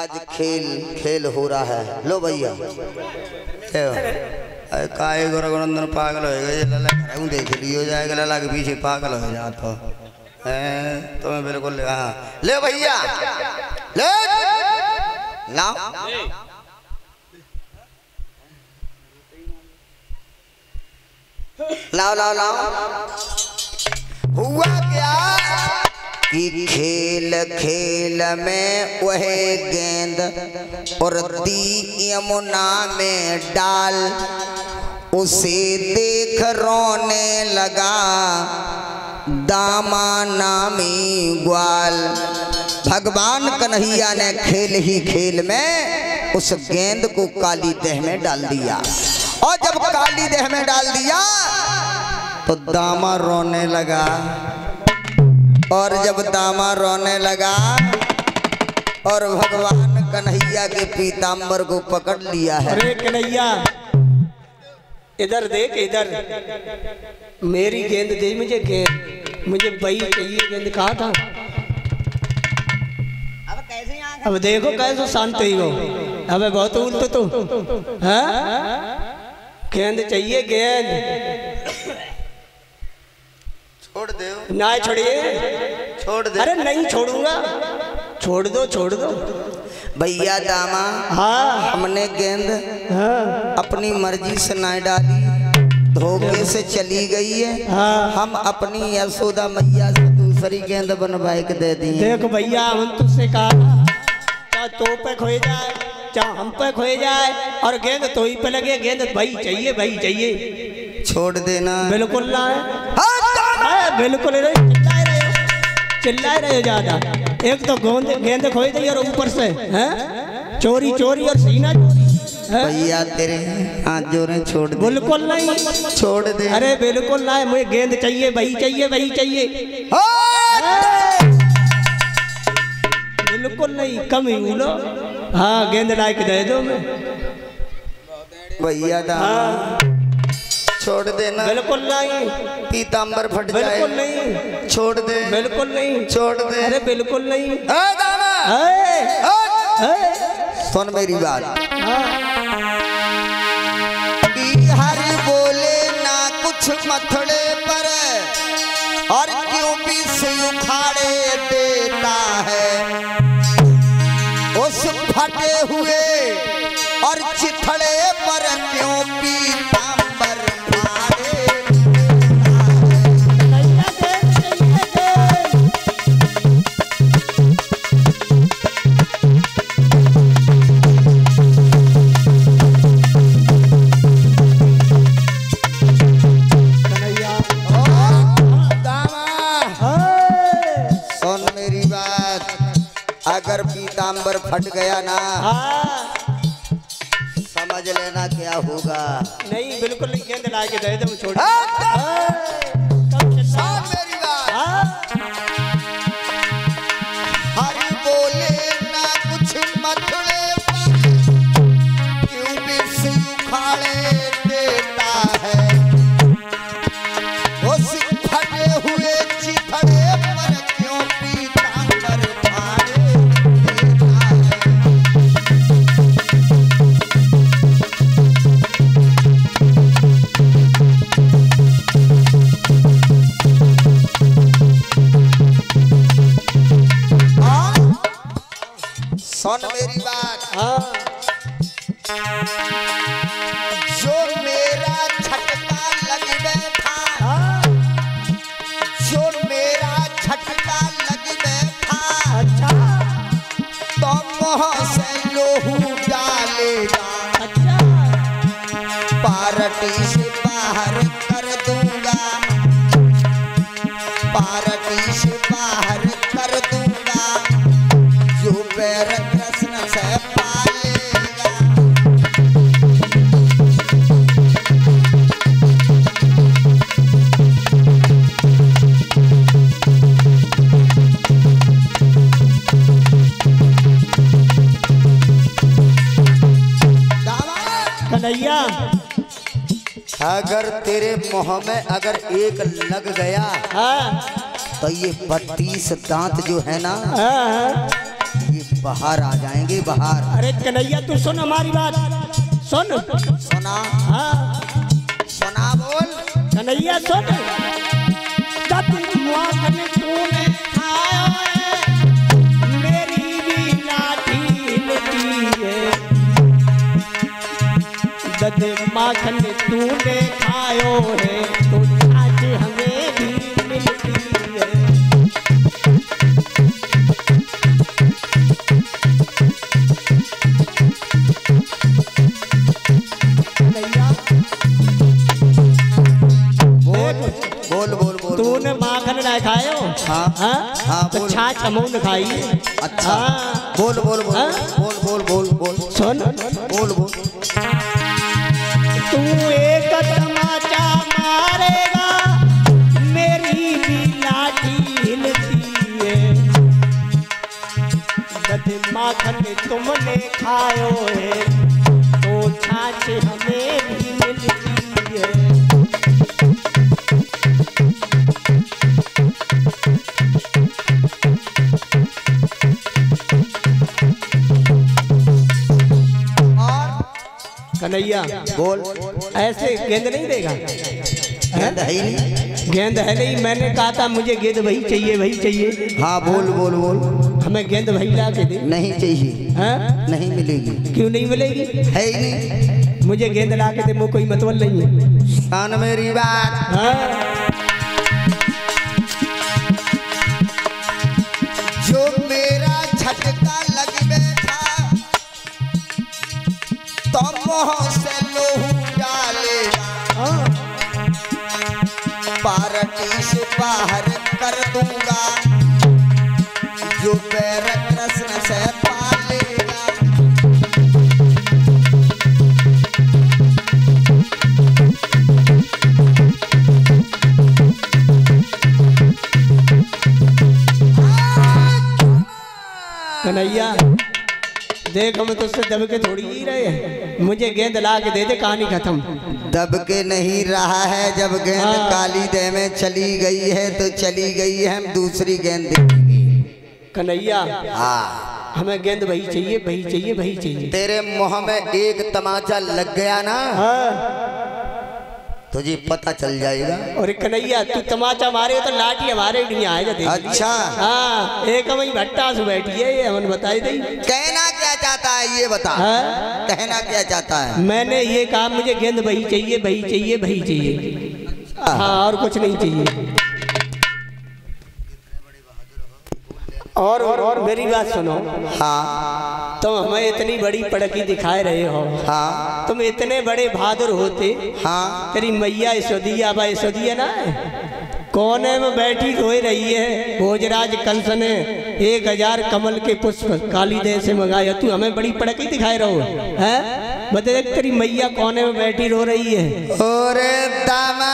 आज खेल खेल हो रहा है। लो भैया काय गोरगोनंदन पागल हो गए लला देख लियो जाएगा लला के पीछे पागल हो जाता है तो मैं बिल्कुल हाँ ले भैया ले लाओ लाओ लाओ लाओ। हुआ क्या कि खेल खेल में वह गेंद और दी यमुना में डाल उसे देख रोने लगा दामा नामी ग्वाल। भगवान कन्हैया ने खेल ही खेल में उस गेंद को काली देह में डाल दिया और जब काली देह में डाल दिया तो दामा रोने लगा और जब दामा रोने लगा और भगवान कन्हैया के पीताम्बर को पकड़ लिया है। अरे कन्हैया इधर देख इधर मेरी गेंद दे मुझे गेंद मुझे वही चाहिए गेंद कहा था। अब कैसे अब देखो कैसे शांत ही हो। अब बहुत उल्ट तो गेंद चाहिए गेंद छोड़ दे ना छोड़िए छोड़ दे। अरे नहीं छोड़ूंगा छोड़ दो भैया दामा हाँ हमने गेंद हाँ अपनी मर्जी से नहीं डाली धोखे से चली गई है। हाँ हम अपनी यशोदा मैया से दूसरी गेंद बनवाए के दे दी। देख भैया हम तुझसे कहा चाहे तो पे खोए जाए चाहे हम पे खोए जाए और गेंद तो ही पे लगे गेंद भाई चाहिए छोड़ देना बिल्कुल ना है बिल्कुल चिल्लाए रहे ज्यादा। एक तो गेंद खोई दी और ऊपर से हैं चोरी और सीना भैया तेरे हाथ जोड़े छोड़ दे। बिल्कुल नहीं छोड़ दे। अरे बिल्कुल ना है मुझे गेंद चाहिए वही चाहिए बिल्कुल नहीं कम ही बोलो। हाँ गेंद लायक दे दो मैं भैया हाँ। छोड़ देना बिल्कुल नहीं पीताम्बर फट जाए बिल्कुल नहीं छोड़ दे बिल्कुल नहीं छोड़ दे। अरे बिल्कुल नहीं सुन मेरी बात हरि बोले ना कुछ मथड़े पर और क्यों भी से उखाड़े देता है उस फटे हुए और चिथड़े पर क्यों पीताम्बर अगर पीताम्बर फट गया ना समझ लेना क्या होगा। नहीं बिल्कुल नहीं गेंद ला के दे दे छोड़ मेरी बात हरि बोले ना कुछ मथड़े क्यों भी सुखाड़े देता है उस फटे हुए चिथड़े पर क्यों पीताम्बर सुन मेरी बात हाँ जो मेरा झटका लग बैठा जो मेरा झटका लग बैठा अच्छा तो मुँह से लोहू डालेगा अच्छा पार्टी से बाहर कर दूंगा पार्टी से बाहर कर दूंगा जो पैर कृष्ण से पालेगा। कन्हैया अगर तेरे मुँह में अगर एक लग गया हाँ तो ये 32 दांत जो है ना हाँ ये बाहर आ जाएंगे बाहर। अरे कन्हैया तू सुन हमारी बात, सुन। सुना? हाँ सुना बोल। कन्हैया सुन। जब माखन तूने खाया है, मेरी भी लाठी हिलती है। जब माखन तूने खायो है, तो आज हमें भी मिलती है। बोल बोल बोल। तूने माखन ना खायो? हाँ हाँ तो छाछ हमने खाई। अच्छा बोल बोल बोल बोल बोल बोल बोल। सुन बोल बोल। तू एक तमाचा मारेगा, मेरी भी लाठी हिलती है। जब माखन तुमने खायो है, तो छाछ हमें भी मिलती है। कन्हैया बोल। ऐसे गेंद नहीं देगा? गेंद है ही नहीं। गेंद है नहीं, मैंने कहा था मुझे गेंद वही चाहिए, वही चाहिए। हाँ बोल बोल बोल। हमें गेंद वही ला के दे। नहीं चाहिए। हाँ? नहीं मिलेगी। क्यों नहीं मिलेगी? है ही नहीं। मुझे गेंद ला के दे, वो कोई मतलब नहीं है। कान मेरी बात। हाँ? जो मेरा झटका लग बैठा, तो मुँह से लोहू डालेगा। हाँ? पार्टी से बाहर कर दूंगा, जो पैर कृष्ण से पालेगा। कन्हैया देख, हम तुझसे दब के थोड़ी ही रहे हैं। मुझे गेंद ला के दे दे, कहानी खत्म। दब के नहीं रहा है। जब गेंद हाँ। काली देह में चली गई है तो चली गई है, हम दूसरी गेंद देंगे। कन्हैया हाँ हमें गेंद वही चाहिए, वही चाहिए, वही चाहिए। तेरे मुंह में एक तमाचा लग गया ना, हाँ? तुझे पता चल जाएगा। और कन्हैया तू तमाचा मारे तो लाठी हमारे नहीं आए जाते। अच्छा हाँ, एक वही भट्टा से बैठी है, ये हमने बताई दी। कहना क्या चाहता है ये बता। हाँ? कहना क्या चाहता है? मैंने ये कहा मुझे गेंद वही चाहिए, वही चाहिए, वही चाहिए। हाँ, और कुछ नहीं चाहिए। और मेरी बात सुनो। हाँ तुम हमें इतनी बड़ी पड़की दिखाए रहे हो। हाँ तुम इतने बड़े बहादुर होते। हाँ तेरी मैया यशोदिया बा यशोदिया ना कोने में बैठी रोए रही है। भोजराज कंस ने 1000 कमल के पुष्प काली देह से मंगाया, तू हमें बड़ी पड़की दिखाए रहो है? बता, तेरी मैया कोने में बैठी रो रही है। ओरे दामा।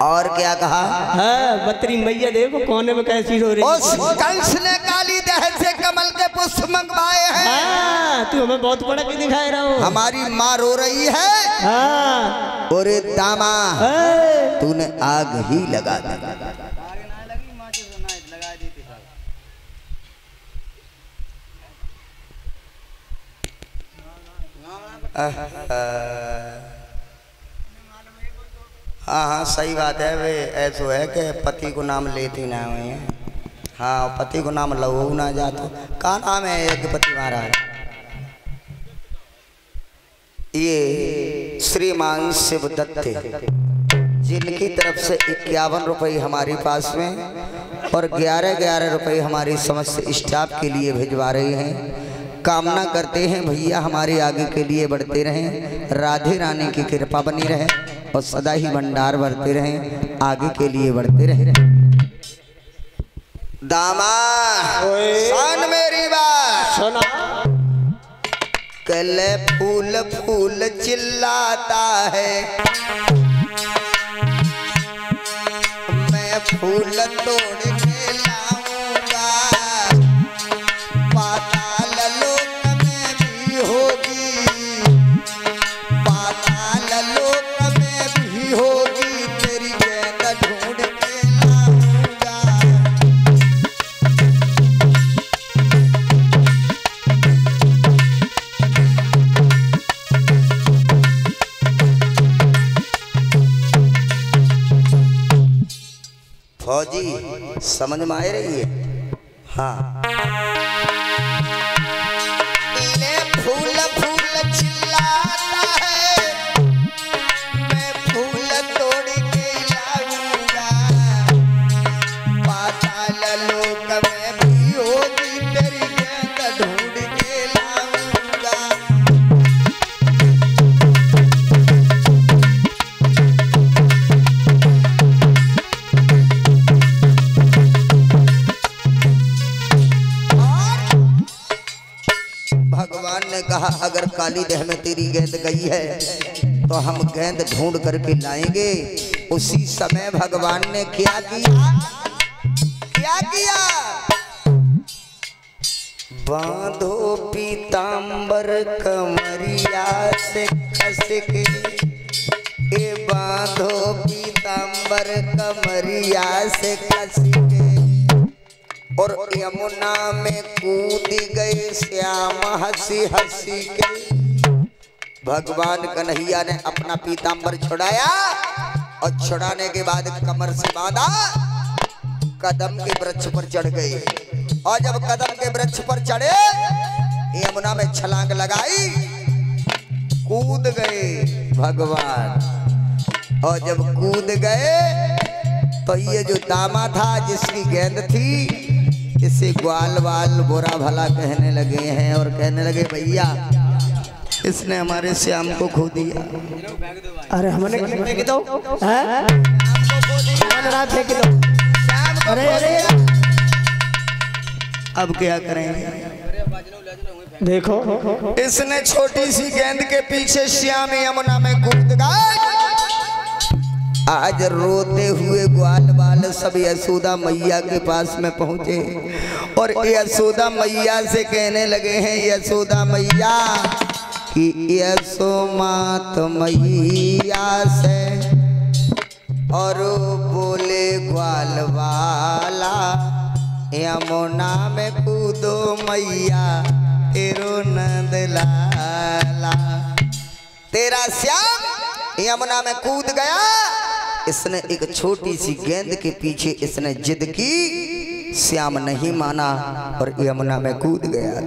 और क्या कहा? हाँ, बतरी मैया देखो कोने में कैसी रो रही है। उस कंस ने काली देह से कमल के पुष्प मंगवाए हैं। हाँ, तू हमें बहुत पड़की दिखाए रहो। हमारी माँ रो रही है। हाँ। ओरे दामा, हाँ। तूने आग ही लगा दी। हाँ हाँ सही बात है। वे ऐसो है कि पति को नाम लेती ना हुए। हाँ, पति को नाम लहू ना जातो। का नाम है यज्ञपति महाराज? ये श्रीमान शिवदत्त जिनकी तरफ से 51 रुपये हमारे पास में और 11 रुपये हमारी समस्त स्टाफ के लिए भिजवा रहे हैं। कामना करते हैं भैया हमारे आगे के लिए बढ़ते रहें, राधे रानी की कृपा बनी रहे और सदा ही भंडार भरते रहें, आगे के लिए बढ़ते रहें। दामा सुन मेरी बात। सुना। कल फूल फूल चिल्लाता है, मैं फूल तोड़ के लाऊंगा। पाताल लोक में भी होगी, पाताल लोक में भी होगी, तेरी गेंद ढूंढ के लाऊंगा। समझ में आ रही है? हाँ। ले फूल फूल चिल्लाता है, मैं फूल तोड़ के लाऊंगा, पाताल लोक में भी होगी तेरी गेंद ढूंढ के लाऊंगा। भगवान ने कहा अगर काली देह में तेरी गेंद गई है तो हम गेंद ढूंढ करके लाएंगे। उसी समय भगवान ने क्या किया? क्या किया? बांधो पीतांबर कमरिया से कस के, ए बांधो पीतांबर कमरिया से कस के, और यमुना में कूद गए श्याम हंसी हंसी के। भगवान कन्हैया ने अपना पीतांबर छुड़ाया और छुड़ाने के बाद कमर से बांधा, कदम के वृक्ष पर चढ़ गए। और जब कदम के वृक्ष पर चढ़े, यमुना में छलांग लगाई, कूद गए भगवान। और जब कूद गए तो ये जो दामा था जिसकी गेंद थी, इसे ग्वाल वाल बुरा भला कहने लगे हैं और कहने लगे भैया इसने हमारे श्याम को खो दिया। अरे हमने फेंक दो, फेंक दो। अरे अरे अब क्या करेंगे? देखो इसने छोटी सी गेंद के पीछे श्याम यमुना में कूद गए। आज रोते हुए ग्वाल बाल सब यशोदा मैया के पास में पहुंचे और यशोदा मैया से कहने लगे हैं, यशोदा मैया कि यशो मात मैया से, और बोले ग्वाल वाला यमुना में कूदो मैया तेरो नंद लाला। तेरा श्याम यमुना में कूद गया। इसने एक छोटी सी गेंद के पीछे इसने जिद की, श्याम नहीं माना और यमुना में कूद गया।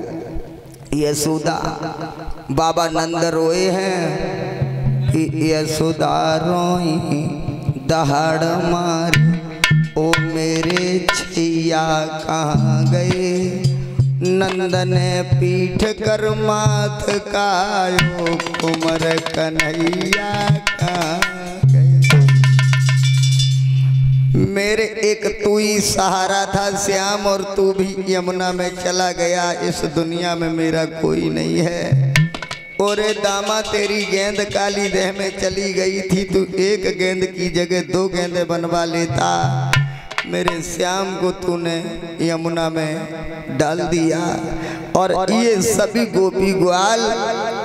यशोदा बाबा नंद रोए हैं कि यशोदा रोई दहाड़ मारी, ओ मेरे छैया कहाँ गए, नंद ने पीठ कर माथ कायो, कुमर कन्हैया कहाँ गए। मेरे एक तू ही सहारा था श्याम, और तू भी यमुना में चला गया। इस दुनिया में मेरा कोई नहीं है। और दामा तेरी गेंद काली देह में चली गई थी, तू एक गेंद की जगह 2 गेंदें बनवा लेता। मेरे श्याम को तूने यमुना में डाल दिया। और ये सभी गोपी ग्वाल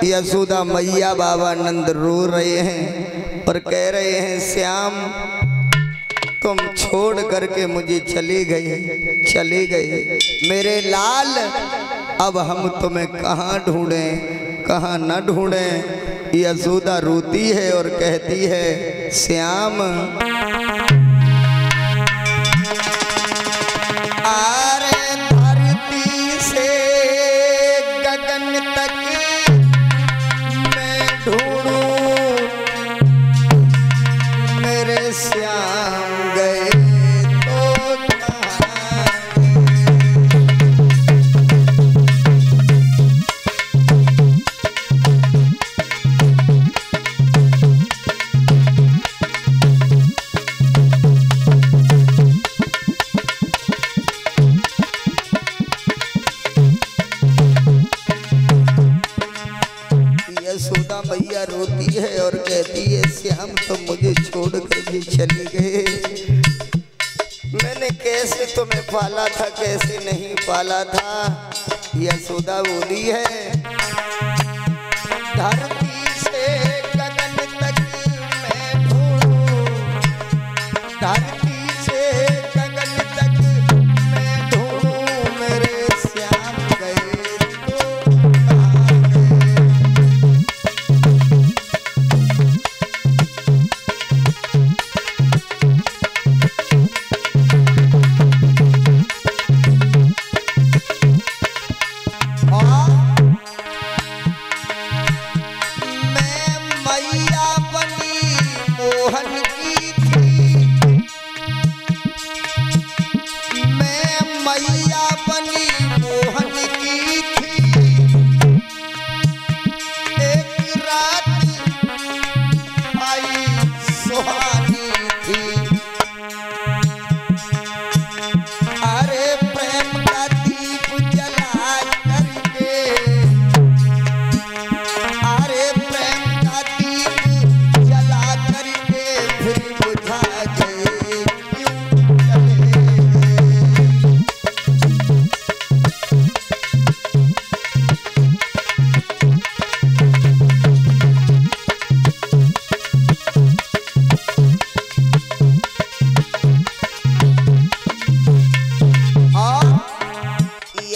यशोदा मैया बाबा नंद रो रहे हैं और कह रहे हैं, श्याम तुम छोड़ करके मुझे चले गए मेरे लाल, अब हम तुम्हें कहाँ ढूंढें, कहाँ न ढूंढें। यशोदा रोती है और कहती है, श्याम आरे धरती से गगन तक मैं ढूंढूं, मेरे श्याम गए तो कहाँ यशोदा मैया रोती है और कहती है, श्याम तो मुझे छोड़ कर ये चले गए। मैंने कैसे तुम्हें पाला था, कैसे नहीं पाला था। यशोदा बोली है, धरती से गगन तक मैं ढूंढूं, धरती से गगन तक मैं ढूंढूं, मेरे श्याम गए तो कहाँ गए।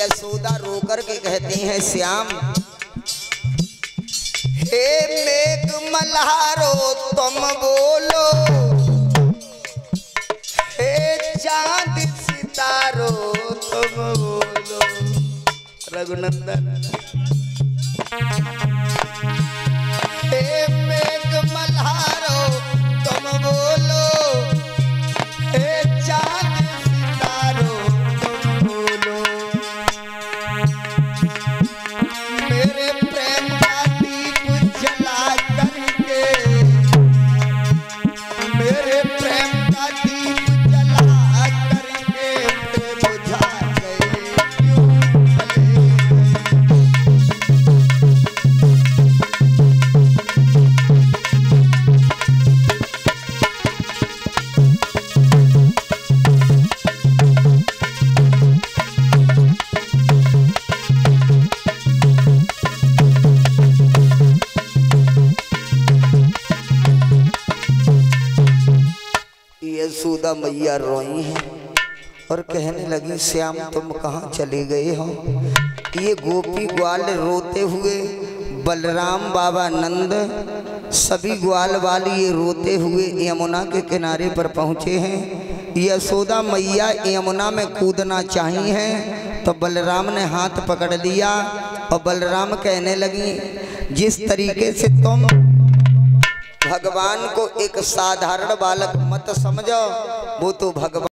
यशोदा रोकर के कहती हैं श्याम, हे मेघ मल्हारो तुम बोलो, हे चांद सितारो तुम बोलो। रघुनंदन हे मेघ मल्हारो तुम बोलो, हे चांद सितारो तुम बोलो। मेरे प्रेम का दीप जला करके, मेरे प्रेम का दीप जला करके बुझा गए क्यों चले गए। यशोदा मैया रोई हैं और कहने लगी श्याम तुम कहाँ चले गए हो। ये गोपी ग्वाल रोते हुए, बलराम बाबा नंद सभी ग्वाल वाली ये रोते हुए यमुना के किनारे पर पहुँचे हैं। यशोदा मैया यमुना में कूदना चाही हैं तो बलराम ने हाथ पकड़ लिया और बलराम कहने लगी जिस तरीके से तुम भगवान को एक साधारण बालक मत समझो, वो तो भगवान